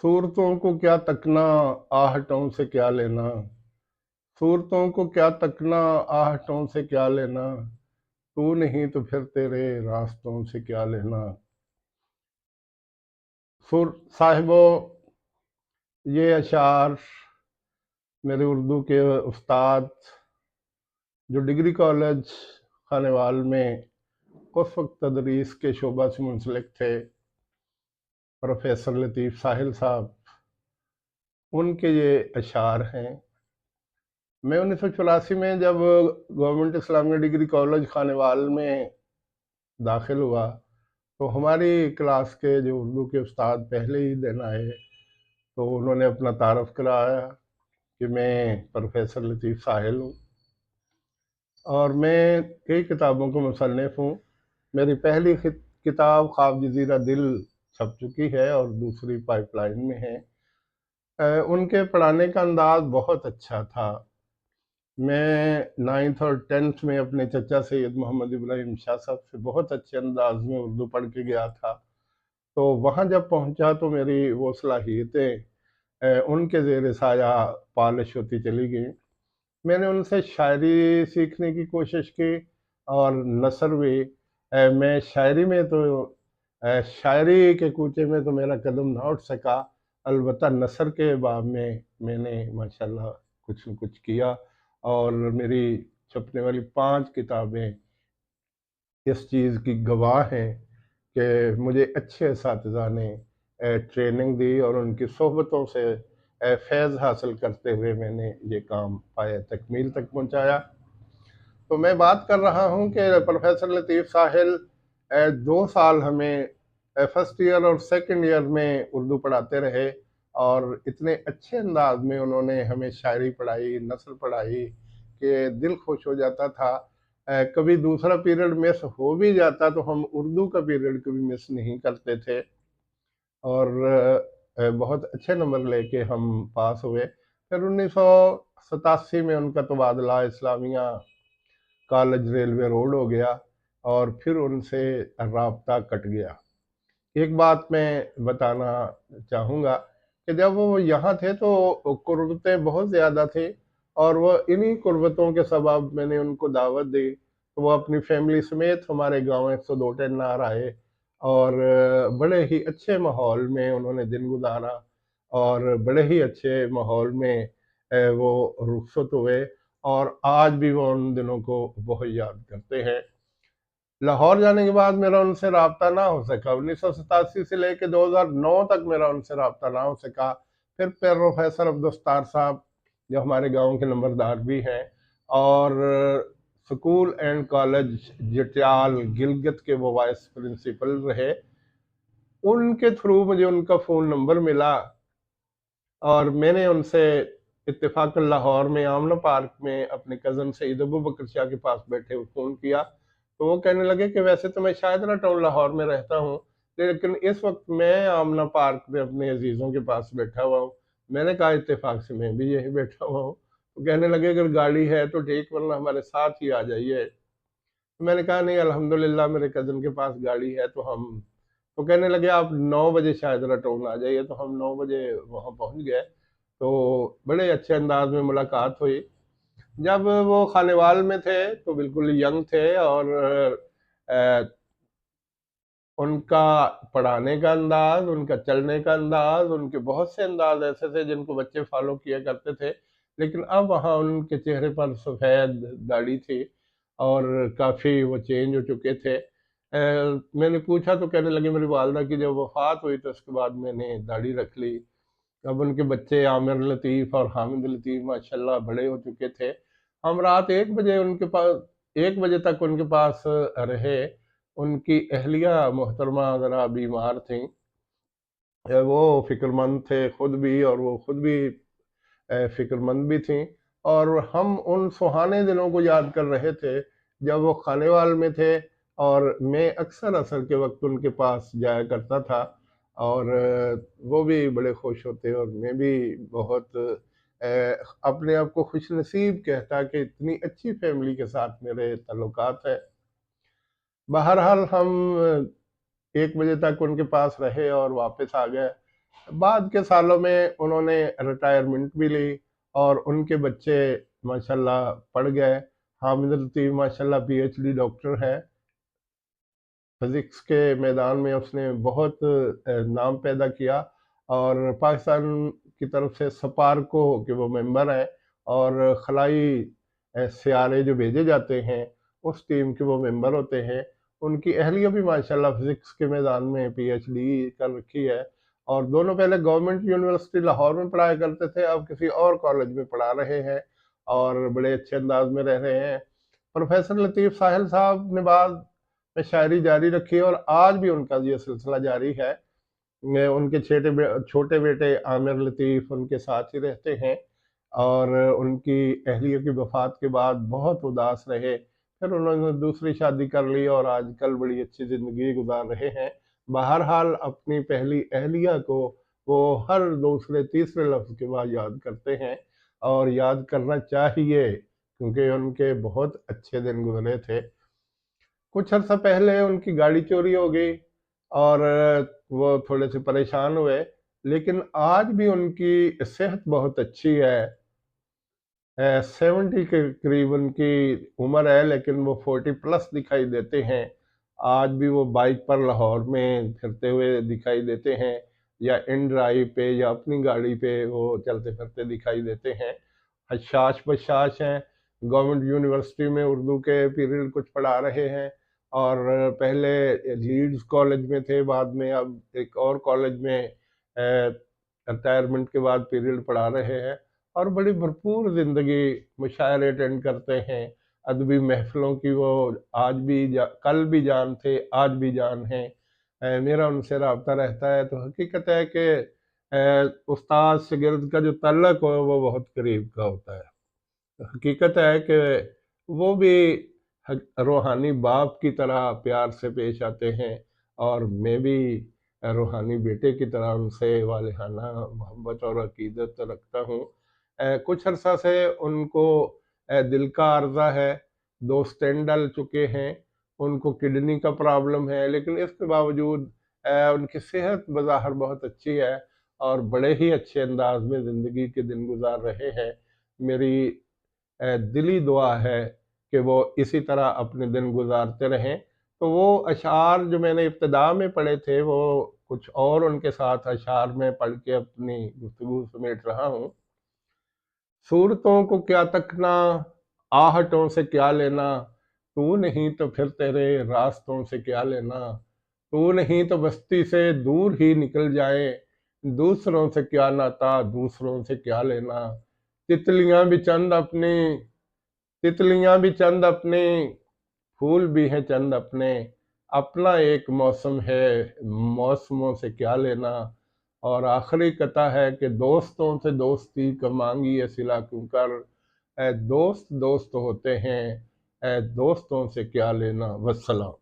صورتوں کو کیا تکنا، آہٹوں سے کیا لینا۔ صورتوں کو کیا تکنا، آہٹوں سے کیا لینا۔ تو نہیں تو پھر تیرے راستوں سے کیا لینا۔ صاحبو، یہ اشعار میرے اردو کے استاد جو ڈگری کالج خانوال میں اس وقت تدریس کے شعبہ سے منسلک تھے، پروفیسر لطیف ساحل صاحب، ان کے یہ اشعار ہیں۔ میں 1984 میں جب گورنمنٹ اسلامیہ ڈگری کالج خانوال میں داخل ہوا تو ہماری کلاس کے جو اردو کے استاد پہلے ہی دن آئے تو انہوں نے اپنا تعارف کرایا کہ میں پروفیسر لطیف ساحل ہوں اور میں کئی کتابوں کا مصنف ہوں۔ میری پہلی کتاب خواب جزیرہ دل چھپ چکی ہے اور دوسری پائپ لائن میں ہے۔ ان کے پڑھانے کا انداز بہت اچھا تھا۔ میں 9th اور 10th میں اپنے چچا سید محمد ابراہیم شاہ صاحب سے بہت اچھے انداز میں اردو پڑھ کے گیا تھا، تو وہاں جب پہنچا تو میری وہ صلاحیتیں ان کے زیر سایہ پالش ہوتی چلی گئیں۔ میں نے ان سے شاعری سیکھنے کی کوشش کی اور نثر بھی۔ میں شاعری میں تو شاعری کے کوچے میں تو میرا قدم نہ اٹھ سکا، البتہ نثر کے باب میں نے ماشاءاللہ کچھ نہ کچھ کیا، اور میری چھپنے والی 5 کتابیں اس چیز کی گواہ ہیں کہ مجھے اچھے اساتذہ نے ٹریننگ دی اور ان کی صحبتوں سے فیض حاصل کرتے ہوئے میں نے یہ کام پائے تکمیل تک پہنچایا۔ تو میں بات کر رہا ہوں کہ پروفیسر لطیف ساحل 2 سال ہمیں فرسٹ ایئر اور سیکنڈ ایئر میں اردو پڑھاتے رہے، اور اتنے اچھے انداز میں انہوں نے ہمیں شاعری پڑھائی، نثر پڑھائی کہ دل خوش ہو جاتا تھا۔ کبھی دوسرا پیریڈ مس ہو بھی جاتا تو ہم اردو کا پیریڈ کبھی مس نہیں کرتے تھے، اور بہت اچھے نمبر لے کے ہم پاس ہوئے۔ پھر 1987 میں ان کا تبادلہ اسلامیہ کالج ریلوے روڈ ہو گیا اور پھر ان سے رابطہ کٹ گیا۔ ایک بات میں بتانا چاہوں گا کہ جب وہ یہاں تھے تو قربتیں بہت زیادہ تھیں، اور وہ انہی قربتوں کے سبب میں نے ان کو دعوت دی تو وہ اپنی فیملی سمیت ہمارے گاؤں 102 ٹنار آئے، اور بڑے ہی اچھے ماحول میں انہوں نے دن گزارا اور بڑے ہی اچھے ماحول میں وہ رخصت ہوئے، اور آج بھی وہ ان دنوں کو بہت یاد کرتے ہیں۔ لاہور جانے کے بعد میرا ان سے رابطہ نہ ہو سکا، 1987 سے لے کے 2009 تک میرا ان سے رابطہ نہ ہو سکا۔ پھر پروفیسر عبدالستار صاحب جو ہمارے گاؤں کے نمبردار بھی ہیں اور سکول اینڈ کالج جٹیال گلگت کے وہ وائس پرنسپل رہے، ان کے تھرو مجھے ان کا فون نمبر ملا، اور میں نے ان سے اتفاق لاہور میں آمنہ پارک میں اپنے کزن سعید ابو بکر شاہ کے پاس بیٹھے ہوئے فون کیا تو وہ کہنے لگے کہ ویسے تو میں شاہدرہ ٹاؤن لاہور میں رہتا ہوں، لیکن اس وقت میں آمنہ پارک میں اپنے عزیزوں کے پاس بیٹھا ہوا ہوں۔ میں نے کہا اتفاق سے میں بھی یہی بیٹھا ہوا ہوں۔ تو کہنے لگے اگر گاڑی ہے تو ٹھیک، ورنہ ہمارے ساتھ ہی آ جائیے۔ میں نے کہا نہیں، الحمدللہ میرے کزن کے پاس گاڑی ہے تو کہنے لگے آپ 9 بجے شاہدرہ ٹاؤن آ جائیے، تو ہم 9 بجے وہاں پہنچ گئے۔ تو بڑے اچھے انداز میں ملاقات ہوئی۔ جب وہ خانوال میں تھے تو بالکل ینگ تھے، اور ان کا پڑھانے کا انداز، ان کا چلنے کا انداز، ان کے بہت سے انداز ایسے تھے جن کو بچے فالو کیا کرتے تھے، لیکن اب وہاں ان کے چہرے پر سفید داڑھی تھی اور کافی وہ چینج ہو چکے تھے۔ میں نے پوچھا تو کہنے لگے میری والدہ کی جب وفات ہوئی تو اس کے بعد میں نے داڑھی رکھ لی۔ اب ان کے بچے عامر لطیف اور حامد لطیف ماشاءاللہ بڑے ہو چکے تھے۔ ہم رات 1 بجے تک ان کے پاس رہے۔ ان کی اہلیہ محترمہ ذرا بیمار تھیں، وہ فکر مند تھے خود بھی، اور وہ خود بھی فکر مند بھی تھیں، اور ہم ان سہانے دنوں کو یاد کر رہے تھے جب وہ خانوال میں تھے، اور میں اکثر عصر کے وقت ان کے پاس جایا کرتا تھا، اور وہ بھی بڑے خوش ہوتے اور میں بھی بہت اپنے آپ کو خوش نصیب کہتا کہ اتنی اچھی فیملی کے ساتھ میرے تعلقات ہیں۔ بہرحال ہم 1 بجے تک ان کے پاس رہے اور واپس آ گئے۔ بعد کے سالوں میں انہوں نے ریٹائرمنٹ بھی لی اور ان کے بچے ماشاءاللہ پڑھ گئے. حامد الطیب ماشاءاللہ پی ایچ ڈی ڈاکٹر ہے. فزکس کے میدان میں اس نے بہت نام پیدا کیا اور پاکستان کی طرف سے سپارکو کے وہ ممبر ہیں اور خلائی سیارے جو بھیجے جاتے ہیں اس ٹیم کے وہ ممبر ہوتے ہیں. ان کی اہلیہ بھی ماشاءاللہ فزکس کے میدان میں پی ایچ ڈی کر رکھی ہے اور دونوں پہلے گورنمنٹ یونیورسٹی لاہور میں پڑھایا کرتے تھے، اب کسی اور کالج میں پڑھا رہے ہیں اور بڑے اچھے انداز میں رہ رہے ہیں. پروفیسر لطیف ساحل صاحب نے بعد میں شاعری جاری رکھی اور آج بھی ان کا یہ سلسلہ جاری ہے. ان کے چھوٹے بیٹے عامر لطیف ان کے ساتھ ہی رہتے ہیں اور ان کی اہلیہ کی وفات کے بعد بہت اداس رہے، پھر انہوں نے دوسری شادی کر لی اور آج کل بڑی اچھی زندگی گزار رہے ہیں. بہرحال اپنی پہلی اہلیہ کو وہ ہر دوسرے تیسرے لفظ کے بعد یاد کرتے ہیں اور یاد کرنا چاہیے کیونکہ ان کے بہت اچھے دن گزرے تھے. کچھ عرصہ پہلے ان کی گاڑی چوری ہو گئی اور وہ تھوڑے سے پریشان ہوئے، لیکن آج بھی ان کی صحت بہت اچھی ہے. 70 کے قریب ان کی عمر ہے لیکن وہ 40 پلس دکھائی دیتے ہیں. آج بھی وہ بائک پر لاہور میں پھرتے ہوئے دکھائی دیتے ہیں یا ان ڈرائیو پہ یا اپنی گاڑی پہ وہ چلتے پھرتے دکھائی دیتے ہیں. حشاش بشاش ہیں، گورنمنٹ یونیورسٹی میں اردو کے پیریڈ کچھ پڑھا رہے ہیں اور پہلے لیڈز کالج میں تھے، بعد میں اب ایک اور کالج میں ریٹائرمنٹ کے بعد پیریڈ پڑھا رہے ہیں اور بڑی بھرپور زندگی، مشاعرے اٹینڈ کرتے ہیں، ادبی محفلوں کی وہ آج بھی کل بھی جان تھے، آج بھی جان ہیں. میرا ان سے رابطہ رہتا ہے تو حقیقت ہے کہ استاد شاگرد کا جو تعلق ہو وہ بہت قریب کا ہوتا ہے. حقیقت ہے کہ وہ بھی روحانی باپ کی طرح پیار سے پیش آتے ہیں اور میں بھی روحانی بیٹے کی طرح ان سے والہانہ محبت اور عقیدت رکھتا ہوں. کچھ عرصہ سے ان کو دل کا عارضہ ہے، 2 سٹینٹ ڈل چکے ہیں، ان کو کڈنی کا پرابلم ہے، لیکن اس کے باوجود ان کی صحت بظاہر بہت اچھی ہے اور بڑے ہی اچھے انداز میں زندگی کے دن گزار رہے ہیں. میری دلی دعا ہے کہ وہ اسی طرح اپنے دن گزارتے رہیں. تو وہ اشعار جو میں نے ابتدا میں پڑھے تھے وہ کچھ اور ان کے ساتھ اشعار میں پڑھ کے اپنی گفتگو سمیٹ رہا ہوں. صورتوں کو کیا تکنا، آہٹوں سے کیا لینا، تو نہیں تو پھر تیرے راستوں سے کیا لینا، تو نہیں تو بستی سے دور ہی نکل جائیں، دوسروں سے کیا ناتا، دوسروں سے کیا لینا. تتلیاں بھی چند اپنے، پھول بھی ہیں چند اپنے، اپنا ایک موسم ہے، موسموں سے کیا لینا. اور آخری قطعہ ہے کہ دوستوں سے دوستی کا مانگی صلہ کیوں کر، اے دوست دوست ہوتے ہیں، اے دوستوں سے کیا لینا. والسلام.